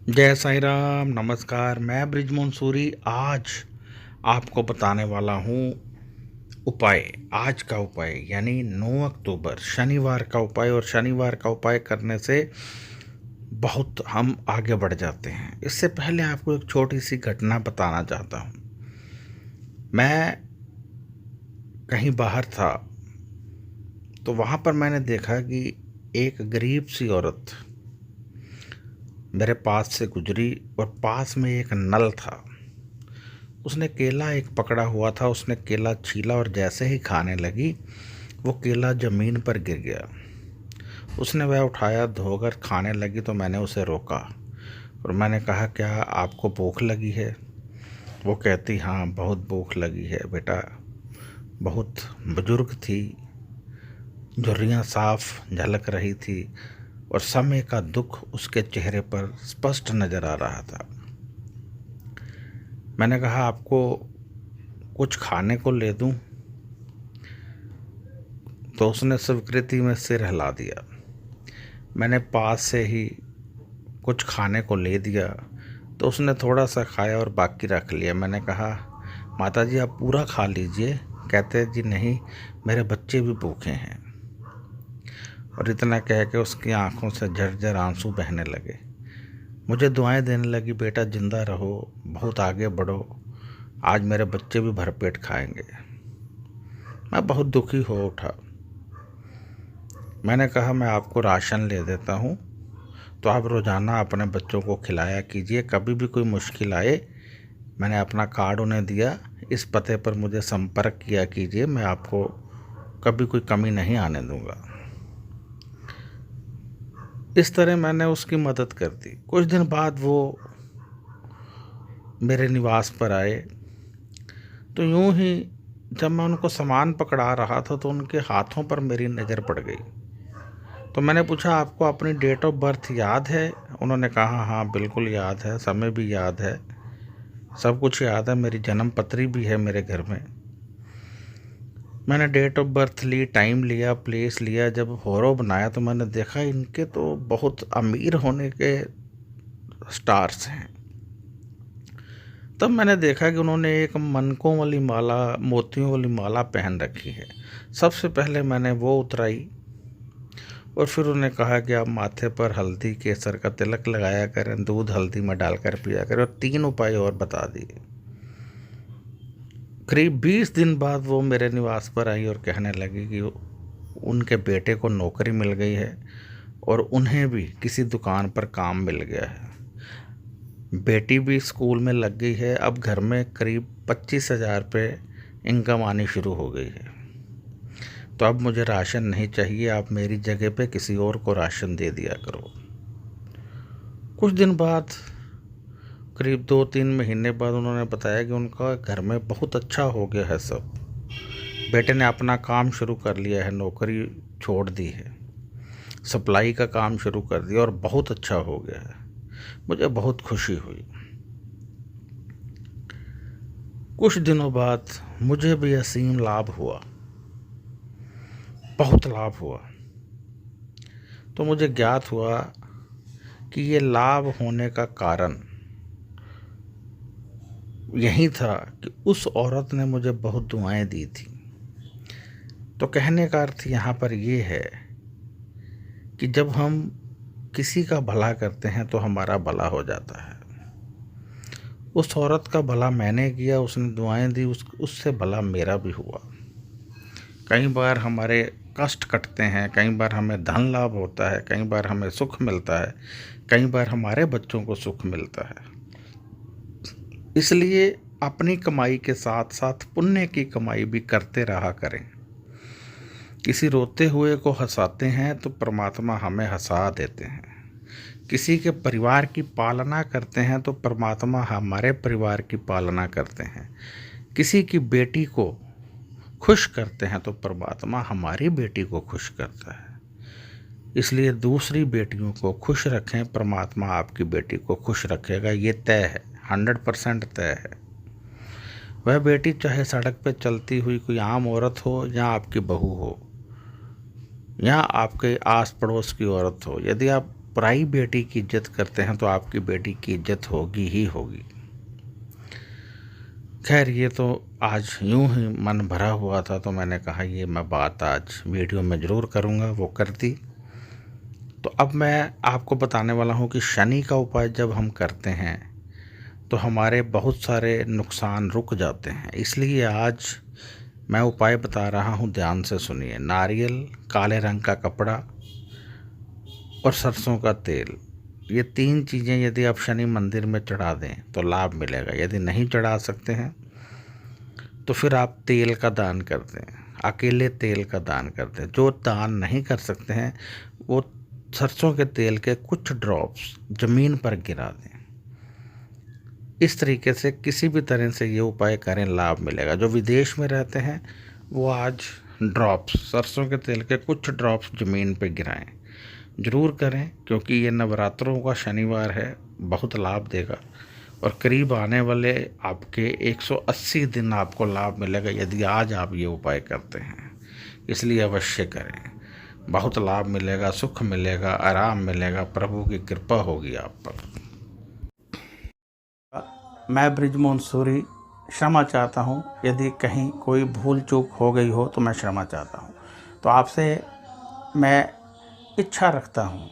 जय साईं राम, नमस्कार। मैं बृजमोहन सूरी आज आपको बताने वाला हूँ उपाय। आज का उपाय यानी 9 अक्टूबर शनिवार का उपाय। और शनिवार का उपाय करने से बहुत हम आगे बढ़ जाते हैं। इससे पहले आपको एक छोटी सी घटना बताना चाहता हूँ। मैं कहीं बाहर था तो वहाँ पर मैंने देखा कि एक गरीब सी औरत मेरे पास से गुजरी और पास में एक नल था। उसने केला एक पकड़ा हुआ था, उसने केला छीला और जैसे ही खाने लगी वो केला ज़मीन पर गिर गया। उसने वह उठाया, धोकर खाने लगी तो मैंने उसे रोका और मैंने कहा, क्या आपको भूख लगी है? वो कहती, हाँ बहुत भूख लगी है बेटा। बहुत बुजुर्ग थी, झुर्रियाँ साफ झलक रही थी और समय का दुख उसके चेहरे पर स्पष्ट नज़र आ रहा था। मैंने कहा, आपको कुछ खाने को ले दूं? तो उसने स्वीकृति में सिर हिला दिया। मैंने पास से ही कुछ खाने को ले दिया तो उसने थोड़ा सा खाया और बाकी रख लिया। मैंने कहा, माता जी आप पूरा खा लीजिए। कहते, जी नहीं, मेरे बच्चे भी भूखे हैं। और इतना कह के उसकी आंखों से झरझर आंसू बहने लगे। मुझे दुआएं देने लगी, बेटा जिंदा रहो, बहुत आगे बढ़ो, आज मेरे बच्चे भी भरपेट खाएंगे। मैं बहुत दुखी हो उठा। मैंने कहा, मैं आपको राशन ले देता हूँ, तो आप रोज़ाना अपने बच्चों को खिलाया कीजिए। कभी भी कोई मुश्किल आए, मैंने अपना कार्ड उन्हें दिया, इस पते पर मुझे संपर्क किया कीजिए, मैं आपको कभी कोई कमी नहीं आने दूँगा। इस तरह मैंने उसकी मदद कर दी। कुछ दिन बाद वो मेरे निवास पर आए तो यूं ही जब मैं उनको सामान पकड़ा रहा था तो उनके हाथों पर मेरी नज़र पड़ गई। तो मैंने पूछा, आपको अपनी डेट ऑफ बर्थ याद है? उन्होंने कहा, हाँ बिल्कुल याद है, समय भी याद है, सब कुछ याद है, मेरी जन्म पत्री भी है मेरे घर में। मैंने डेट ऑफ बर्थ ली, टाइम लिया, प्लेस लिया। जब फोटो बनाया तो मैंने देखा इनके तो बहुत अमीर होने के स्टार्स हैं। तब मैंने देखा कि उन्होंने एक मनकों वाली माला, मोतियों वाली माला पहन रखी है। सबसे पहले मैंने वो उतराई और फिर उन्हें कहा कि आप माथे पर हल्दी केसर का तिलक लगाया करें, दूध हल्दी में डालकर पिया करें, और 3 उपाय और बता दिए। करीब 20 दिन बाद वो मेरे निवास पर आई और कहने लगी कि उनके बेटे को नौकरी मिल गई है और उन्हें भी किसी दुकान पर काम मिल गया है। बेटी भी स्कूल में लग गई है। अब घर में करीब 25,000 रुपये इनकम आनी शुरू हो गई है। तो अब मुझे राशन नहीं चाहिए, आप मेरी जगह पे किसी और को राशन दे दिया करो। कुछ दिन बाद, करीब 2-3 महीने बाद, उन्होंने बताया कि उनका घर में बहुत अच्छा हो गया है सब। बेटे ने अपना काम शुरू कर लिया है, नौकरी छोड़ दी है, सप्लाई का काम शुरू कर दिया और बहुत अच्छा हो गया है। मुझे बहुत खुशी हुई। कुछ दिनों बाद मुझे भी असीम लाभ हुआ, बहुत लाभ हुआ। तो मुझे ज्ञात हुआ कि ये लाभ होने का कारण यही था कि उस औरत ने मुझे बहुत दुआएं दी थी। तो कहने का अर्थ यहाँ पर ये है कि जब हम किसी का भला करते हैं तो हमारा भला हो जाता है। उस औरत का भला मैंने किया, उसने दुआएं दी, उससे भला मेरा भी हुआ। कई बार हमारे कष्ट कटते हैं, कई बार हमें धन लाभ होता है, कई बार हमें सुख मिलता है, कई बार हमारे बच्चों को सुख मिलता है। इसलिए अपनी कमाई के साथ साथ पुण्य की कमाई भी करते रहा करें। किसी रोते हुए को हंसाते हैं तो परमात्मा हमें हंसा देते हैं। किसी के परिवार की पालना करते हैं तो परमात्मा हमारे परिवार की पालना करते हैं। किसी की बेटी को खुश करते हैं तो परमात्मा हमारी बेटी को खुश करता है। इसलिए दूसरी बेटियों को खुश रखें, परमात्मा आपकी बेटी को खुश रखेगा, ये तय है, 100% तय है। वह बेटी चाहे सड़क पे चलती हुई कोई आम औरत हो या आपकी बहू हो या आपके आस पड़ोस की औरत हो, यदि आप पराई बेटी की इज्जत करते हैं तो आपकी बेटी की इज्जत होगी ही होगी। खैर, ये तो आज यूं ही मन भरा हुआ था तो मैंने कहा ये मैं बात आज वीडियो में ज़रूर करूँगा, वो कर दी। तो अब मैं आपको बताने वाला हूँ कि शनि का उपाय जब हम करते हैं तो हमारे बहुत सारे नुकसान रुक जाते हैं। इसलिए आज मैं उपाय बता रहा हूँ, ध्यान से सुनिए। नारियल, काले रंग का कपड़ा और सरसों का तेल, ये 3 चीज़ें यदि आप शनि मंदिर में चढ़ा दें तो लाभ मिलेगा। यदि नहीं चढ़ा सकते हैं तो फिर आप तेल का दान कर दें, अकेले तेल का दान कर दें। जो दान नहीं कर सकते हैं वो सरसों के तेल के कुछ ड्रॉप्स ज़मीन पर गिरा दें। इस तरीके से किसी भी तरह से ये उपाय करें, लाभ मिलेगा। जो विदेश में रहते हैं वो आज ड्रॉप्स, सरसों के तेल के कुछ ड्रॉप्स ज़मीन पे गिराएं, ज़रूर करें, क्योंकि ये नवरात्रों का शनिवार है, बहुत लाभ देगा। और करीब आने वाले आपके 180 दिन आपको लाभ मिलेगा यदि आज आप ये उपाय करते हैं। इसलिए अवश्य करें, बहुत लाभ मिलेगा, सुख मिलेगा, आराम मिलेगा, प्रभु की कृपा होगी आप पर। मैं बृजमोहन सूरी क्षमा चाहता हूँ, यदि कहीं कोई भूल चूक हो गई हो तो मैं क्षमा चाहता हूँ। तो आपसे मैं इच्छा रखता हूँ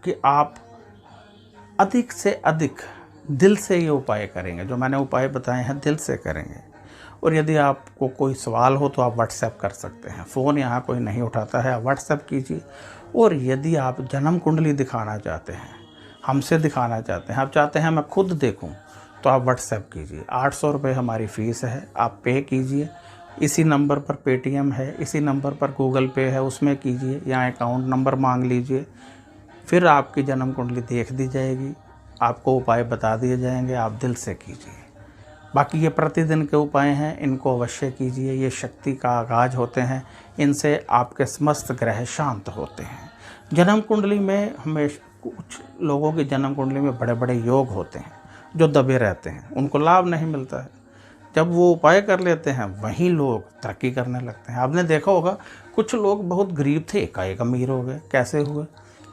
कि आप अधिक से अधिक दिल से ये उपाय करेंगे। जो मैंने उपाय बताए हैं दिल से करेंगे। और यदि आपको कोई सवाल हो तो आप व्हाट्सएप कर सकते हैं, फ़ोन यहाँ कोई नहीं उठाता है, आप व्हाट्सएप कीजिए। और यदि आप जन्म कुंडली दिखाना चाहते हैं, हमसे दिखाना चाहते हैं, आप चाहते हैं मैं खुद देखूं, तो आप व्हाट्सएप कीजिए। 800 रुपये हमारी फ़ीस है, आप पे कीजिए। इसी नंबर पर पेटीएम है, इसी नंबर पर गूगल पे है, उसमें कीजिए, या अकाउंट नंबर मांग लीजिए। फिर आपकी जन्म कुंडली देख दी जाएगी, आपको उपाय बता दिए जाएंगे, आप दिल से कीजिए। बाकी ये प्रतिदिन के उपाय हैं, इनको अवश्य कीजिए। ये शक्ति का आगाज होते हैं, इनसे आपके समस्त ग्रह शांत होते हैं। जन्म कुंडली में हमेशा कुछ लोगों की जन्म कुंडली में बड़े बड़े योग होते हैं जो दबे रहते हैं, उनको लाभ नहीं मिलता है। जब वो उपाय कर लेते हैं वहीं लोग तरक्की करने लगते हैं। आपने देखा होगा कुछ लोग बहुत गरीब थे, एकाएक अमीर हो गए। कैसे हुए?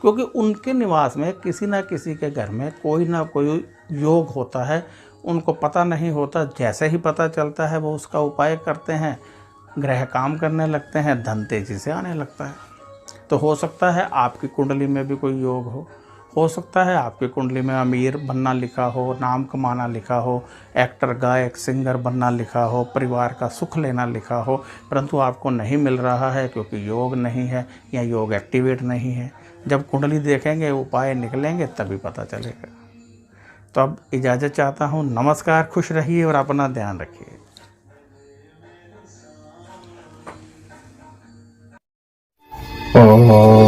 क्योंकि उनके निवास में किसी ना किसी के घर में कोई ना कोई योग होता है, उनको पता नहीं होता। जैसे ही पता चलता है वो उसका उपाय करते हैं, ग्रह काम करने लगते हैं, धन तेजी से आने लगता है। तो हो सकता है आपकी कुंडली में भी कोई योग हो सकता है आपकी कुंडली में अमीर बनना लिखा हो, नाम कमाना लिखा हो, एक्टर, गायक, सिंगर बनना लिखा हो, परिवार का सुख लेना लिखा हो, परंतु आपको नहीं मिल रहा है क्योंकि योग नहीं है या योग एक्टिवेट नहीं है। जब कुंडली देखेंगे, उपाय निकलेंगे, तभी पता चलेगा। तो अब इजाज़त चाहता हूँ। नमस्कार, खुश रहिए और अपना ध्यान रखिए। Oh